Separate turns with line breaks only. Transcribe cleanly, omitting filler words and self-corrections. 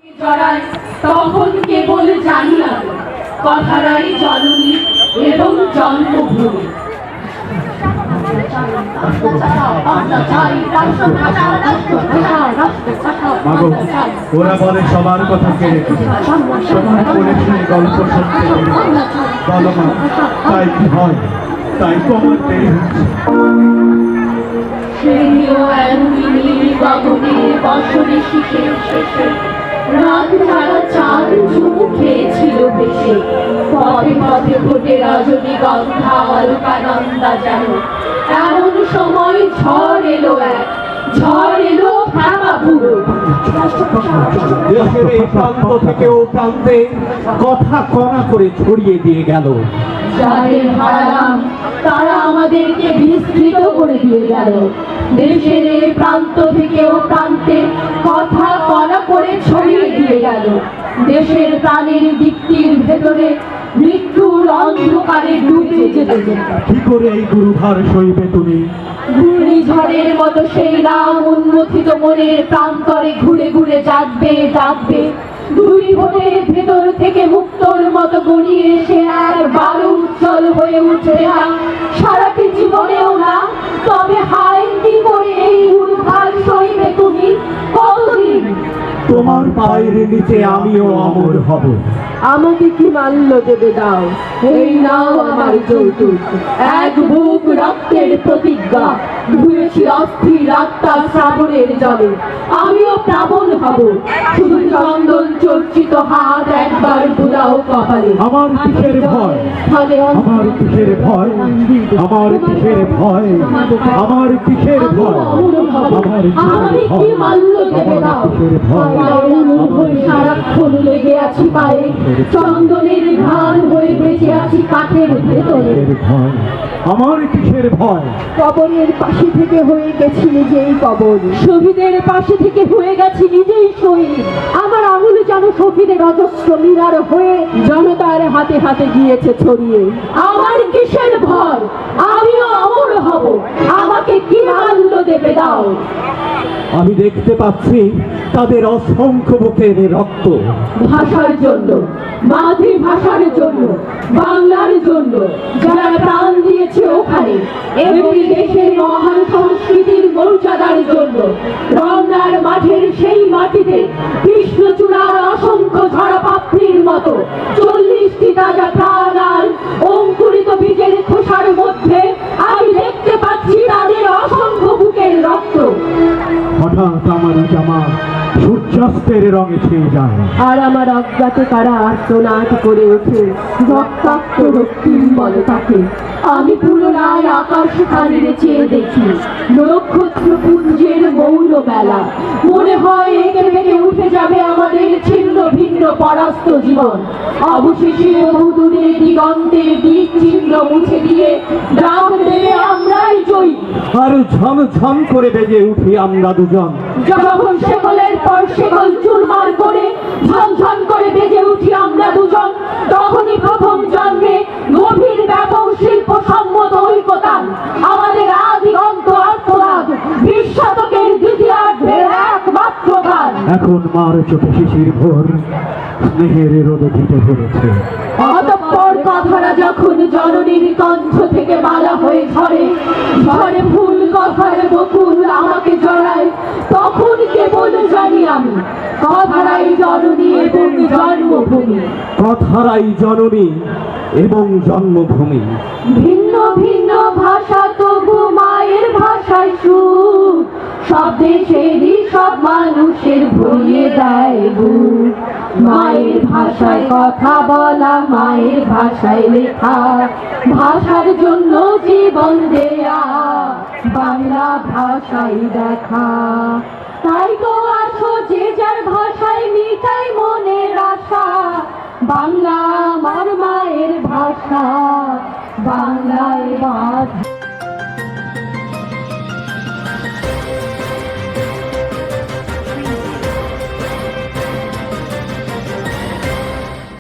জড়ায় তখন কেবল জানি আমি কথারাই জননী এবং জন্মভূমি।
ওরা বলে সবার কথা কেড়ে গল্প শুনতে বলো মা, তাই কি হয়? তাই তো আমার দেরি হচ্ছে।
রাত ছাড়া চাঁদ চুমু খেয়েছিল ভেসে, পথে পথে ফোটে রজনীগন্ধা অলকানন্দা যেন। এমন সময় ঝড় এলো, ঝড় এলো ফ্যাপা পুরো।
দেশের এই প্রান্ত থেকে ও প্রান্তে কথা কড়া করে ছড়িয়ে দিয়ে গেল।
যাদের হারালাম তারা আমাদেরকে বিস্তৃত করে দিয়ে গেল। দেশের এই প্রান্ত থেকে ও প্রান্তে কথা কড়া করে ছড়িয়ে দিয়ে গেল। দেশের প্রাণের দিকটির ভেতরে মৃত্যুর অন্ধকারে ডুবে যেতে যেত।
কি করে এই গুরুভার সইবে তুমি?
ঘূর্ণিঝড়ের মতো সেই নাম উন্মথিত মনের প্রান্তরে ঘুরে ঘুরে জাগবে জাগবে। দুই ভোটের ভেতর থেকে মুক্তর মতো গড়িয়ে এসে একবার উজ্জ্বল হয়ে উঠবে না সারাটি জীবনেও না। তবে হায় কি করে এই গুরুভার সইবে তুমি কতদিন?
তোমার পায়ের নিচে আমিও অমর হব।
আমাকে কি মাল্য দেবে দাও, এই নাও আমার যৌতুক। এক বুক রক্তের প্রতিজ্ঞা, ধুয়েছি অস্থির আত্মা শ্রাবণের জলে। আমিও প্লাবন হব, শুধু চন্দন চর্চিত হাত একবার বুলাও কপালে।
আমার কিসের ভয়? আমার কিসের ভয়? আমার কিসের ভয়? আমার কিসের ভয়?
আমাকে কি মাল্য দেবে দাও, সারাক্ষণ লেগে আছি পায়ে, চন্দনের ঘ্রাণ হয়ে বেঁচে আছি কাঠের ভেতরে।
আমার কিসের ভয়?
কবরের পাশে থেকে হয়ে গেছি নিজেই কবর, শহীদের পাশে থেকে হয়ে গেছি নিজেই শহীদ। আমার আঙুল যেন শহীদের অজস্র মিনার হয়ে জনতার হাতে হাতে গিয়েছে ছড়িয়ে। আমার কিসের ভয়? আমিও অমর হব, আমাকে কি মাল্য দেবে দাও।
আমি দেখতে পাচ্ছি তাদের অসংখ্য বুকের রক্ত।
ভাষার জন্য, মাতৃভাষার জন্য, বাংলার জন্য যারা প্রাণ দিয়েছে ওখানে, এবং দেশের মহান সংস্কৃতির মর্যাদার জন্য। রমনার মাঠের সেই মাটিতে কৃষ্ণচূড়ার অসংখ্য ঝরা পাপড়ির মতো 40টি তাজা প্রাণ আর অঙ্কুরিত বীজের খোসার মধ্যে আমি দেখতে পাচ্ছি তাদের অসংখ্য বুকের রক্ত।
হঠাৎ আমার জামা সূর্যাস্তের রঙে ছেয়ে যায়,
আর আমার অজ্ঞাতে কারা আর্তনাদ করে ওঠে রক্তাক্ত রক্তিম বলে তাকে। আমি পুনরায় আকাশ খানিরে চেয়ে দেখি নক্ষত্র পুঞ্জের মৌন বেলা। মনে হয় একে বেঁকে উঠে যাবে আমাদের ছিন্ন ভিন্ন পরাস্ত জীবন। অবশেষে বহুদূরে দিগন্তের দিক চিহ্ন মুছে দিয়ে ডাক দেবে আমরাই জয়ী।
আর ঝন ঝন করে বেজে উঠি আমরা দুজন।
যখন শেকলের পর শেকল চুরমার করে ঝনঝন করে বেজে উঠি আমরা দুজন, তখনই প্রথম জন্মে গভীর ব্যাপক শিল্প সম্মত ঐকতান। আমাদের আদিগন্ত আত্মরাগ 20 শতকের দ্বিতীয়ার্ধের একমাত্র গান।
এখন মার চোখে শিশির ভোর স্নেহের রোদে ভিটে ধরেছে।
অতঃপর কথাটা যখন জননীর কণ্ঠ থেকে মালা হয়ে ঝরে, ঝরে ফুল কথার বকুল আমাকে জড়ায়, তখন কেবল জানি আমি কথারাই জননী এবং জন্মভূমি।
কথারাই জননী এবং জন্মভূমি।
ভিন্ন ভিন্ন ভাষা তবু মায়ের ভাষায় সুর, সব দেশেরই সব মানুষের ভরিয়ে দেয় বুক। মায়ের ভাষায় কথা বলা, মায়ের ভাষায় লেখা, ভাষার জন্য জীবন দেয়া, বাংলা ভাষায় দেখা। তাই তো আসো যে যার ভাষায় মিটাই মনের আশা, বাংলা আমার মায়ের ভাষা, বাংলা